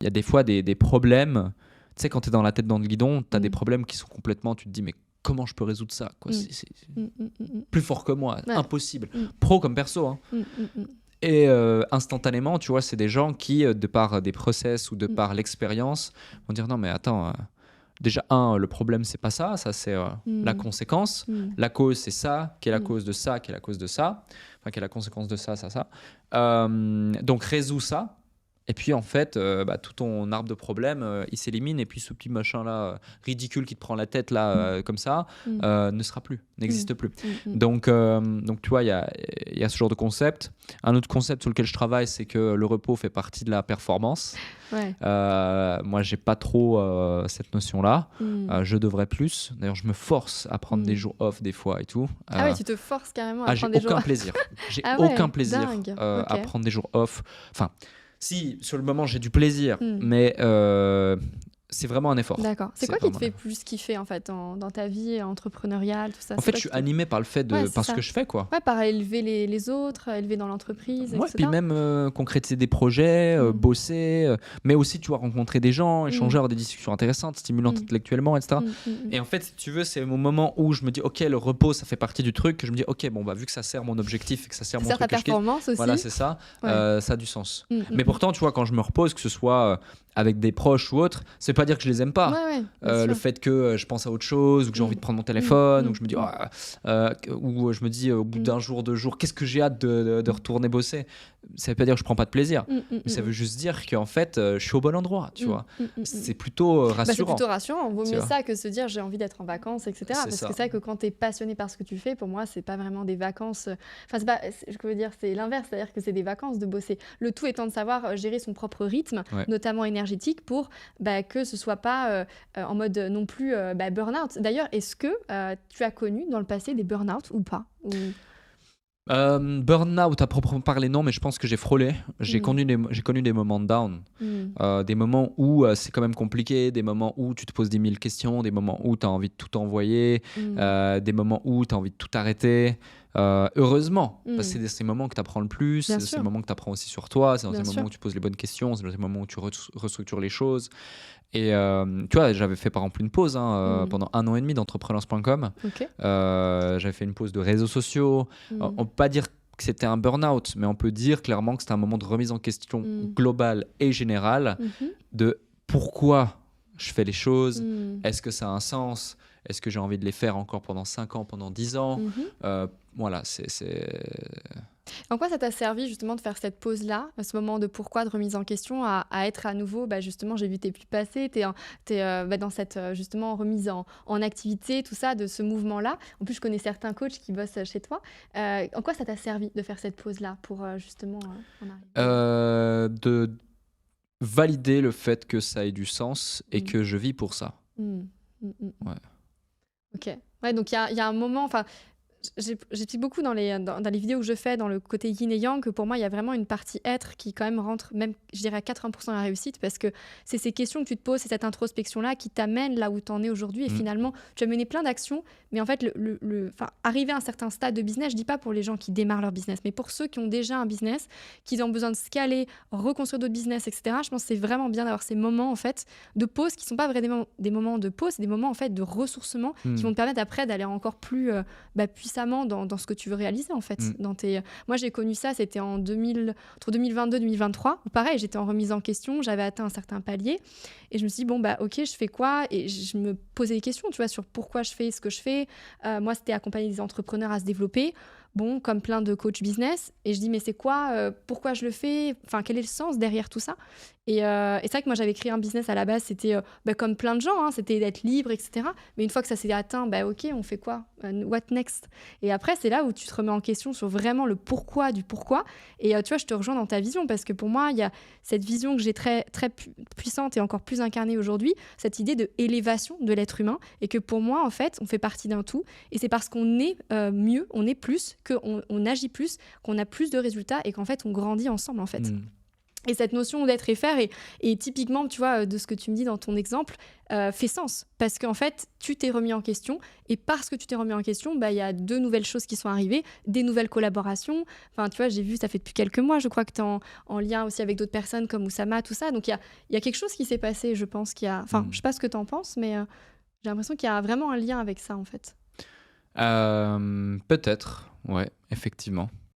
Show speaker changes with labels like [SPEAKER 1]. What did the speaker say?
[SPEAKER 1] Il y a des fois des problèmes. Tu sais, quand tu es dans la tête dans le guidon, tu as des problèmes qui sont complètement. Tu te dis, mais comment je peux résoudre ça quoi, c'est plus fort que moi, impossible. Pro comme perso. Hein. Et instantanément, tu vois, c'est des gens qui, de par des process ou de par l'expérience, vont dire non, mais attends. Déjà, le problème, c'est pas ça. Ça, c'est la conséquence. La cause, c'est ça, qui est la cause de ça, qui est la cause de ça. Enfin, qui est la conséquence de ça, ça, ça. Donc, résous ça. Et puis, en fait, tout ton arbre de problèmes, il s'élimine. Et puis, ce petit machin-là, ridicule qui te prend la tête, là, comme ça, ne sera plus, n'existe plus. Donc, tu vois, il y a ce genre de concept. Un autre concept sur lequel je travaille, c'est que le repos fait partie de la performance.
[SPEAKER 2] Ouais.
[SPEAKER 1] Moi, j'ai pas trop cette notion-là. Je devrais plus. D'ailleurs, je me force à prendre des jours off des fois et tout.
[SPEAKER 2] Ah ouais, tu te forces carrément à prendre des jours off.
[SPEAKER 1] J'ai aucun plaisir à prendre des jours off. Enfin, si, sur le moment, j'ai du plaisir, mais c'est vraiment un effort.
[SPEAKER 2] D'accord. C'est quoi qui te fait plus kiffer, en fait, dans ta vie entrepreneuriale, tout ça?
[SPEAKER 1] En fait, je suis animé par le fait par ce que je fais, quoi.
[SPEAKER 2] Ouais, par élever les autres, élever dans l'entreprise, etc.
[SPEAKER 1] Puis même concrétiser des projets, bosser, mais aussi, tu vois, rencontrer des gens, échanger, avoir des discussions intéressantes, stimulantes intellectuellement, etc. Et en fait, si tu veux, c'est au moment où je me dis, ok, le repos, ça fait partie du truc, que je me dis, ok, bon, vu que ça sert mon objectif et que ça sert mon truc
[SPEAKER 2] ta performance aussi.
[SPEAKER 1] Voilà, c'est ça, ça a du sens. Mais pourtant, tu vois, quand je me repose, que ce soit avec des proches ou autres, c'est pas dire que je les aime pas. Le fait que je pense à autre chose, ou que j'ai envie de prendre mon téléphone, ou que je me dis, ou je me dis au bout d'un jour, 2 jours, qu'est-ce que j'ai hâte de retourner bosser. Ça veut pas dire que je prends pas de plaisir, mais ça veut juste dire qu'en fait, je suis au bon endroit, tu vois. C'est plutôt rassurant.
[SPEAKER 2] C'est plutôt rassurant. Vaut mieux ça que se dire j'ai envie d'être en vacances, etc. Parce que c'est vrai que quand tu es passionné par ce que tu fais, pour moi, c'est pas vraiment des vacances. Enfin, c'est pas, je veux dire, c'est l'inverse, c'est-à-dire que c'est des vacances de bosser. Le tout étant de savoir gérer son propre rythme, notamment énergétique, pour que ce soit pas en mode non plus burn-out. D'ailleurs, est-ce que tu as connu dans le passé des burn-out ou pas
[SPEAKER 1] Burn-out à proprement parler, non, mais je pense que j'ai frôlé. J'ai connu des moments de down, des moments où c'est quand même compliqué, des moments où tu te poses 10 000 questions, des moments où tu as envie de tout envoyer, des moments où tu as envie de tout arrêter. Heureusement, parce que c'est ces moments que tu apprends le plus, c'est ces moments que tu apprends aussi sur toi, c'est dans ces moments où tu poses les bonnes questions, c'est dans ces moments où tu restructures les choses. Et tu vois, j'avais fait par exemple une pause pendant 1 an et demi d'entrepreneurs.com. J'avais fait une pause de réseaux sociaux. On peut pas dire que c'était un burn-out, mais on peut dire clairement que c'était un moment de remise en question globale et générale de pourquoi je fais les choses, est-ce que ça a un sens, est-ce que j'ai envie de les faire encore pendant 5 ans, pendant 10 ans. Voilà,
[SPEAKER 2] En quoi ça t'a servi justement de faire cette pause-là, ce moment de pourquoi, de remise en question, à être à nouveau, justement, j'ai vu tes pubs passer, t'es dans cette justement remise en activité, tout ça, de ce mouvement-là. En plus, je connais certains coachs qui bossent chez toi. En quoi ça t'a servi de faire cette pause-là pour justement en arriver
[SPEAKER 1] de valider le fait que ça ait du sens et que je vis pour ça. Ouais.
[SPEAKER 2] Ok. Ouais, donc il y a un moment, enfin, j'explique beaucoup dans les vidéos que je fais, dans le côté yin et yang, que pour moi, il y a vraiment une partie être qui quand même rentre, même, je dirais, à 80% dans la réussite, parce que c'est ces questions que tu te poses, c'est cette introspection-là qui t'amène là où tu en es aujourd'hui. Et finalement, tu as mené plein d'actions, mais en fait, arriver à un certain stade de business, je dis pas pour les gens qui démarrent leur business, mais pour ceux qui ont déjà un business, qui ont besoin de scaler, reconstruire d'autres business, etc. Je pense que c'est vraiment bien d'avoir ces moments, en fait, de pause qui sont pas vraiment des moments de pause, c'est des moments, en fait, de ressourcement qui vont te permettre après d'aller encore plus puissamment dans ce que tu veux réaliser, en fait. Moi, j'ai connu ça, c'était entre 2022 et 2023, où pareil, j'étais en remise en question, j'avais atteint un certain palier, et je me suis dit, ok, je fais quoi? Et je me posais des questions, tu vois, sur pourquoi je fais ce que je fais. Moi, c'était accompagner des entrepreneurs à se développer, comme plein de coachs business, et je dis, mais c'est quoi, pourquoi je le fais, enfin, quel est le sens derrière tout ça? Et c'est vrai que moi, j'avais créé un business à la base, c'était comme plein de gens, c'était d'être libre, etc. Mais une fois que ça s'est atteint, ok, on fait quoi? What next? Et après, c'est là où tu te remets en question sur vraiment le pourquoi du pourquoi. Et tu vois, je te rejoins dans ta vision, parce que pour moi, il y a cette vision que j'ai très, très puissante et encore plus incarnée aujourd'hui, cette idée de élévation de l'être humain, et que pour moi, en fait, on fait partie d'un tout. Et c'est parce qu'on est mieux, on est plus, qu'on agit plus, qu'on a plus de résultats, et qu'en fait, on grandit ensemble, en fait. Et cette notion d'être et faire, et typiquement, tu vois, de ce que tu me dis dans ton exemple, fait sens. Parce qu'en fait, tu t'es remis en question. Et parce que tu t'es remis en question, il y a 2 nouvelles choses qui sont arrivées, des nouvelles collaborations. Enfin, tu vois, j'ai vu, ça fait depuis quelques mois, je crois que tu es en lien aussi avec d'autres personnes comme Oussama, tout ça. Donc, il y a quelque chose qui s'est passé, je pense. Enfin, je sais pas ce que tu en penses, mais j'ai l'impression qu'il y a vraiment un lien avec ça, en fait.
[SPEAKER 1] Peut-être, ouais, effectivement.